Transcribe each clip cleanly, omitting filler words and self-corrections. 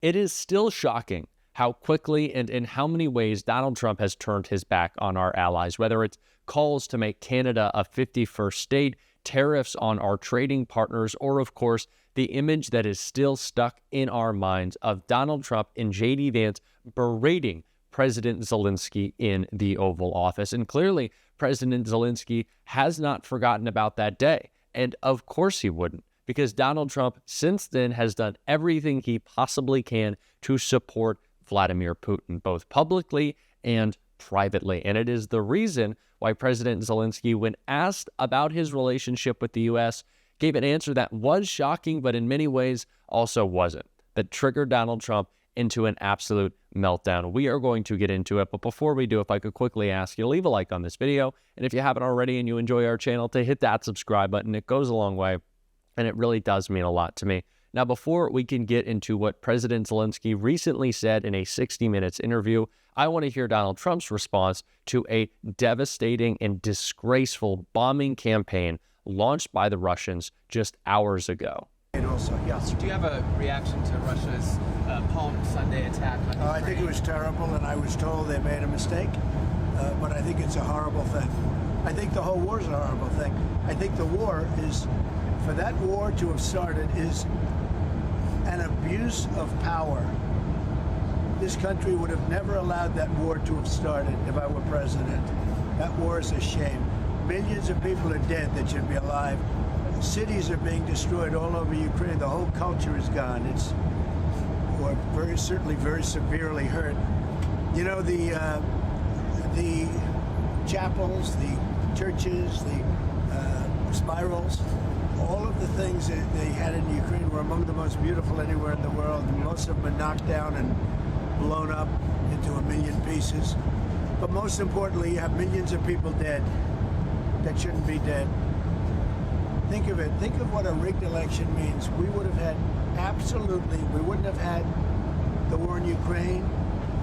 It is still shocking how quickly and in how many ways Donald Trump has turned his back on our allies, whether it's calls to make Canada a 51st state, tariffs on our trading partners, or of course, the image that is still stuck in our minds of Donald Trump and J.D. Vance berating President Zelensky in the Oval Office. And clearly, President Zelensky has not forgotten about that day. And of course he wouldn't, because Donald Trump since then has done everything he possibly can to support Vladimir Putin, both publicly and privately. And it is the reason why President Zelensky, when asked about his relationship with the U.S., gave an answer that was shocking, but in many ways also wasn't, that triggered Donald Trump into an absolute meltdown. We are going to get into it, but before we do, if I could quickly ask you to leave a like on this video, and if you haven't already and you enjoy our channel, to hit that subscribe button. It goes a long way, and it really does mean a lot to me. Now, before we can get into what President Zelensky recently said in a 60 Minutes interview, I want to hear Donald Trump's response to a devastating and disgraceful bombing campaign launched by the Russians just hours ago. And also, yes. Do you have a reaction to Russia's Palm Sunday attack on Ukraine? I think it was terrible, and I was told they made a mistake, but I think it's a horrible thing. I think the whole war is a horrible thing. I think the war is, for that war to have started, is an abuse of power. This country would have never allowed that war to have started if I were president. That war is a shame. Millions of people are dead that should be alive. Cities are being destroyed all over Ukraine. The whole culture is gone. It's certainly very severely hurt. You know, the chapels, the churches, the spirals, all of the things that they had in Ukraine were among the most beautiful anywhere in the world. And most of them were knocked down and blown up into a million pieces. But most importantly, you have millions of people dead that shouldn't be dead. Think of it. Think of what a rigged election means. We would have had we wouldn't have had the war in Ukraine.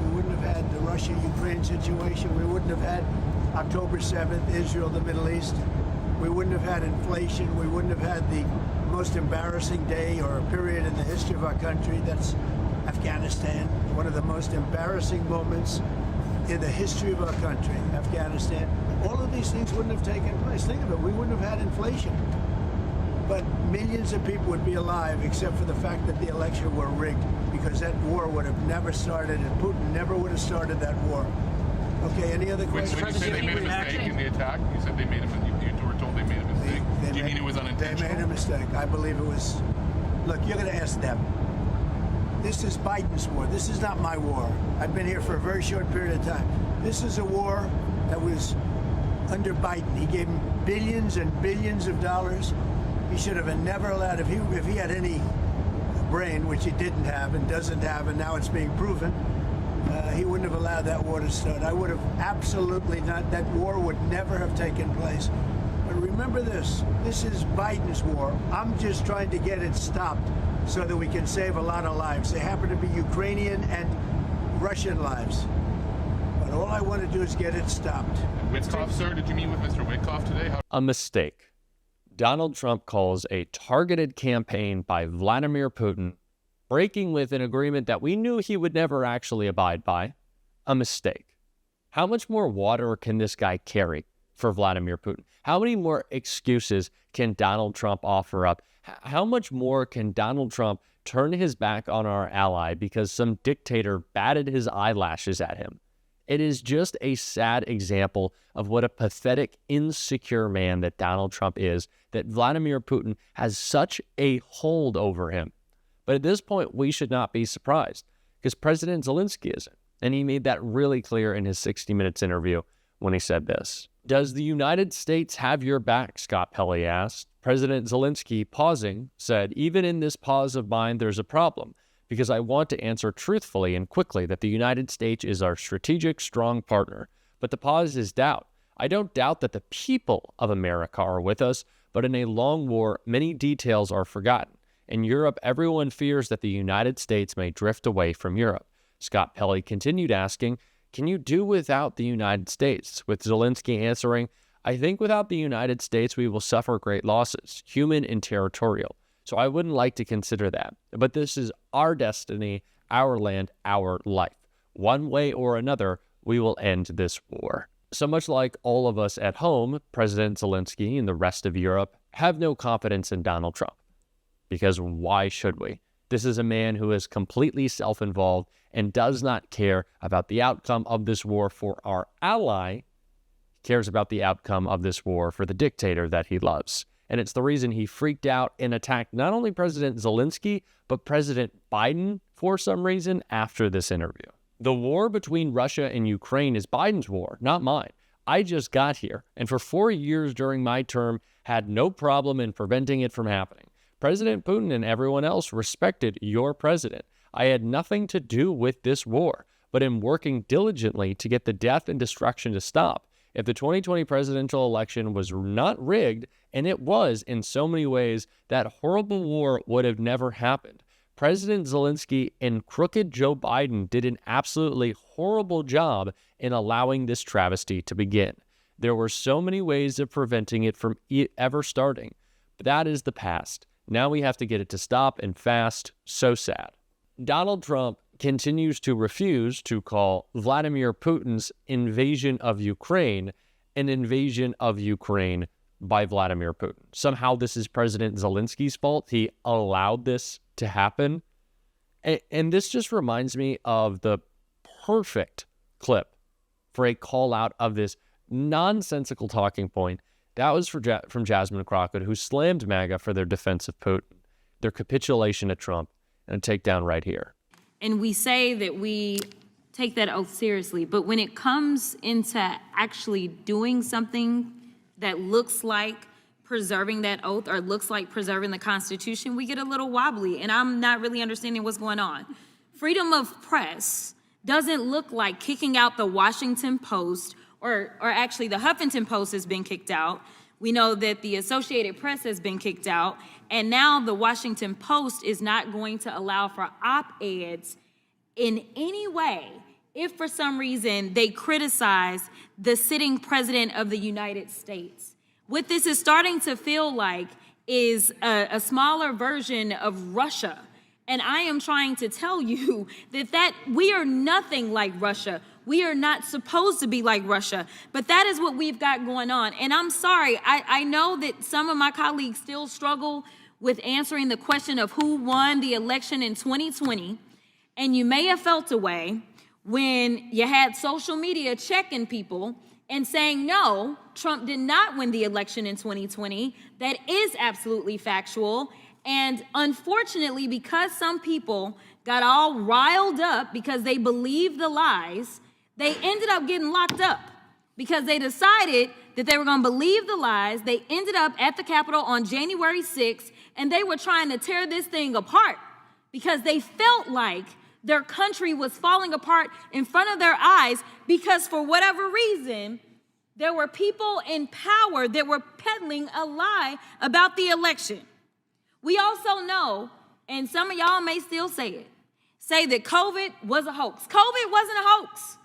We wouldn't have had the Russia-Ukraine situation. We wouldn't have had October 7th, Israel, the Middle East. We wouldn't have had inflation. We wouldn't have had the most embarrassing day or period in the history of our country. That's Afghanistan. One of the most embarrassing moments in the history of our country, Afghanistan. All of these things wouldn't have taken place. Think of it. We wouldn't have had inflation. But millions of people would be alive, except for the fact that the election were rigged, because that war would have never started, and Putin never would have started that war. Okay, any other questions? When you say they made a mistake in the attack, you said they made a mistake. You were told they made a mistake. Do you mean it was unintentional? They made a mistake. I believe it was. Look, you're going to ask them. This is Biden's war. This is not my war. I've been here for a very short period of time. This is a war that was under Biden. He gave him billions and billions of dollars. He should have never allowed, if he had any brain, which he didn't have and doesn't have, and now it's being proven, he wouldn't have allowed that war to start. I would have absolutely not. That war would never have taken place. But remember this is Biden's war. I'm just trying to get it stopped so that we can save a lot of lives. They happen to be Ukrainian and Russian lives. But all I want to do is get it stopped. Witkoff, sir, did you meet with Mr. Witkoff today? A mistake. Donald Trump calls a targeted campaign by Vladimir Putin, breaking with an agreement that we knew he would never actually abide by, a mistake. How much more water can this guy carry for Vladimir Putin? How many more excuses can Donald Trump offer up? How much more can Donald Trump turn his back on our ally because some dictator batted his eyelashes at him? It is just a sad example of what a pathetic, insecure man that Donald Trump is, that Vladimir Putin has such a hold over him. But at this point, we should not be surprised, because President Zelensky isn't. And he made that really clear in his 60 Minutes interview when he said this. Does the United States have your back, Scott Pelley asked. President Zelensky, pausing, said, even in this pause of mine, there's a problem, because I want to answer truthfully and quickly that the United States is our strategic, strong partner. But the pause is doubt. I don't doubt that the people of America are with us, but in a long war, many details are forgotten. In Europe, everyone fears that the United States may drift away from Europe. Scott Pelley continued asking, can you do without the United States? With Zelensky answering, I think without the United States, we will suffer great losses, human and territorial. So I wouldn't like to consider that. But this is our destiny, our land, our life. One way or another, we will end this war. So much like all of us at home, President Zelensky and the rest of Europe have no confidence in Donald Trump. Because why should we? This is a man who is completely self-involved and does not care about the outcome of this war for our ally. He cares about the outcome of this war for the dictator that he loves. And it's the reason he freaked out and attacked not only President Zelensky, but President Biden for some reason after this interview. The war between Russia and Ukraine is Biden's war, not mine. I just got here, and for 4 years during my term, had no problem in preventing it from happening. President Putin and everyone else respected your president. I had nothing to do with this war, but am working diligently to get the death and destruction to stop. If the 2020 presidential election was not rigged, and it was in so many ways, that horrible war would have never happened. President Zelensky and crooked Joe Biden did an absolutely horrible job in allowing this travesty to begin. There were so many ways of preventing it from ever starting, but that is the past. Now we have to get it to stop, and fast. So sad. Donald Trump continues to refuse to call Vladimir Putin's invasion of Ukraine an invasion of Ukraine by Vladimir Putin. Somehow this is President Zelensky's fault. He allowed this to happen. And this just reminds me of the perfect clip for a call out of this nonsensical talking point. That was from Jasmine Crockett, who slammed MAGA for their defense of Putin, their capitulation to Trump, and a takedown right here. And we say that we take that oath seriously, but when it comes into actually doing something that looks like preserving that oath or looks like preserving the Constitution, we get a little wobbly, and I'm not really understanding what's going on. Freedom of press doesn't look like kicking out the Washington Post, or actually the Huffington Post has been kicked out. We know that the Associated Press has been kicked out, and now the Washington Post is not going to allow for op-eds in any way if for some reason they criticize the sitting president of the United States. What this is starting to feel like is a smaller version of Russia. And I am trying to tell you that we are nothing like Russia. We are not supposed to be like Russia, but that is what we've got going on. And I'm sorry, I know that some of my colleagues still struggle with answering the question of who won the election in 2020. And you may have felt a way when you had social media checking people and saying, no, Trump did not win the election in 2020. That is absolutely factual. And unfortunately, because some people got all riled up because they believed the lies, they ended up getting locked up because they decided that they were going to believe the lies. They ended up at the Capitol on January 6th, and they were trying to tear this thing apart because they felt like their country was falling apart in front of their eyes because for whatever reason, there were people in power that were peddling a lie about the election. We also know, and some of y'all may still say that COVID was a hoax. COVID wasn't a hoax.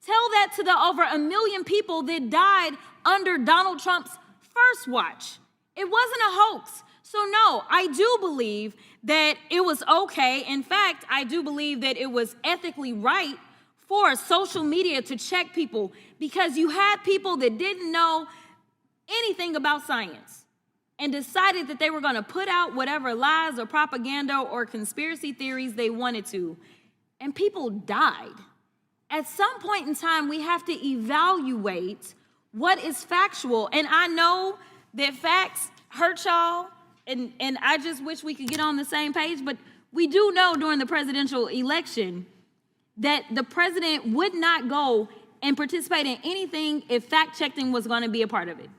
Tell that to the over 1 million people that died under Donald Trump's first watch. It wasn't a hoax. So no, I do believe that it was okay. In fact, I do believe that it was ethically right for social media to check people because you had people that didn't know anything about science and decided that they were going to put out whatever lies or propaganda or conspiracy theories they wanted to, and people died. At some point in time, we have to evaluate what is factual, and I know that facts hurt y'all, and I just wish we could get on the same page, but we do know during the presidential election that the president would not go and participate in anything if fact-checking was going to be a part of it,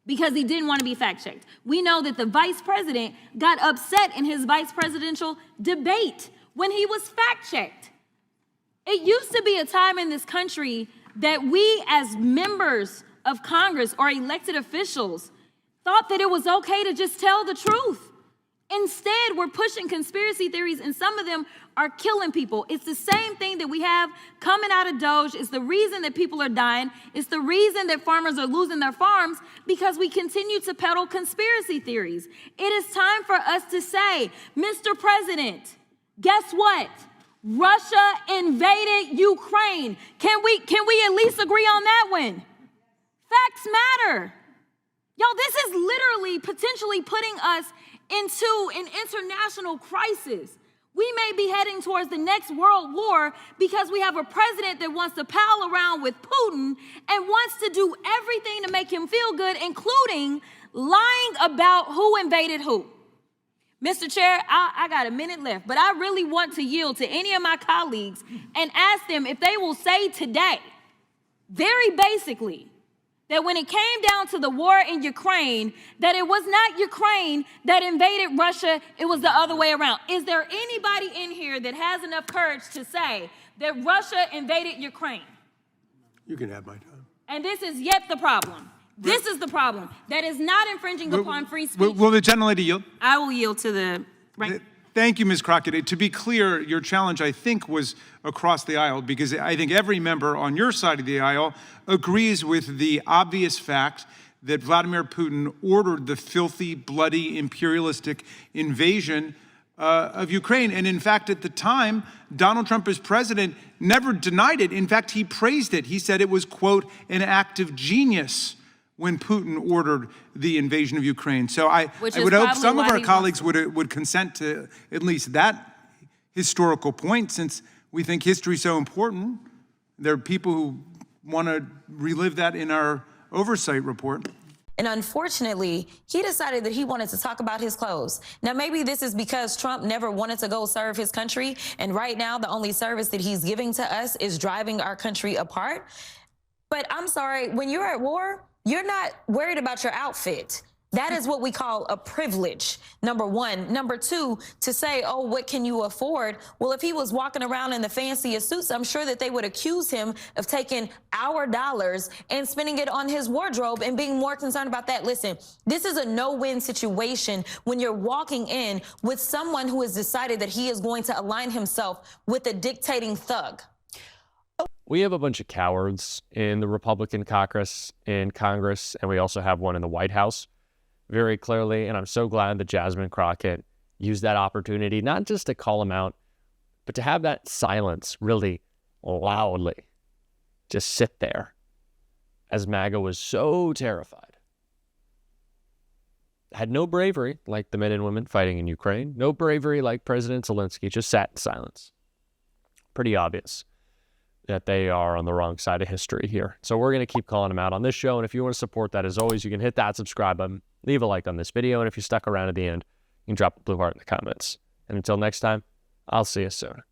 because he didn't want to be fact-checked. We know that the vice president got upset in his vice presidential debate when he was fact-checked. It used to be a time in this country that we as members of Congress or elected officials thought that it was okay to just tell the truth. Instead, we're pushing conspiracy theories, and some of them are killing people. It's the same thing that we have coming out of Doge. It's the reason that people are dying. It's the reason that farmers are losing their farms, because we continue to peddle conspiracy theories. It is time for us to say, Mr. President, guess what? Russia invaded Ukraine. Can we at least agree on that one? Facts matter. Y'all, this is literally potentially putting us into an international crisis. We may be heading towards the next world war because we have a president that wants to pal around with Putin and wants to do everything to make him feel good, including lying about who invaded who. Mr. Chair, I got a minute left, but I really want to yield to any of my colleagues and ask them if they will say today, very basically, that when it came down to the war in Ukraine, that it was not Ukraine that invaded Russia, it was the other way around. Is there anybody in here that has enough courage to say that Russia invaded Ukraine? You can have my time. And this is yet the problem. This is the problem. That is not infringing upon free speech. Will the gentlelady yield? I will yield to the right. Thank you, Ms. Crockett. To be clear, your challenge, I think, was across the aisle, because I think every member on your side of the aisle agrees with the obvious fact that Vladimir Putin ordered the filthy, bloody, imperialistic invasion of Ukraine. And in fact, at the time, Donald Trump as president never denied it. In fact, he praised it. He said it was, quote, an act of genius when Putin ordered the invasion of Ukraine. So I would hope some of our colleagues would consent to at least that historical point, since we think history is so important. There are people who want to relive that in our oversight report. And unfortunately, he decided that he wanted to talk about his clothes. Now, maybe this is because Trump never wanted to go serve his country, and right now the only service that he's giving to us is driving our country apart. But I'm sorry, when you're at war, you're not worried about your outfit. That is what we call a privilege, number one. Number two, to say, oh, what can you afford? Well, if he was walking around in the fanciest suits, I'm sure that they would accuse him of taking our dollars and spending it on his wardrobe and being more concerned about that. Listen, this is a no-win situation when you're walking in with someone who has decided that he is going to align himself with a dictating thug. We have a bunch of cowards in the Republican caucus in Congress, and we also have one in the White House very clearly. And I'm so glad that Jasmine Crockett used that opportunity, not just to call him out, but to have that silence really loudly just sit there as MAGA was so terrified. Had no bravery like the men and women fighting in Ukraine, no bravery like President Zelensky, just sat in silence. Pretty obvious that they are on the wrong side of history here. So we're going to keep calling them out on this show. And if you want to support that, as always, you can hit that subscribe button, leave a like on this video. And if you stuck around at the end, you can drop a blue heart in the comments. And until next time, I'll see you soon.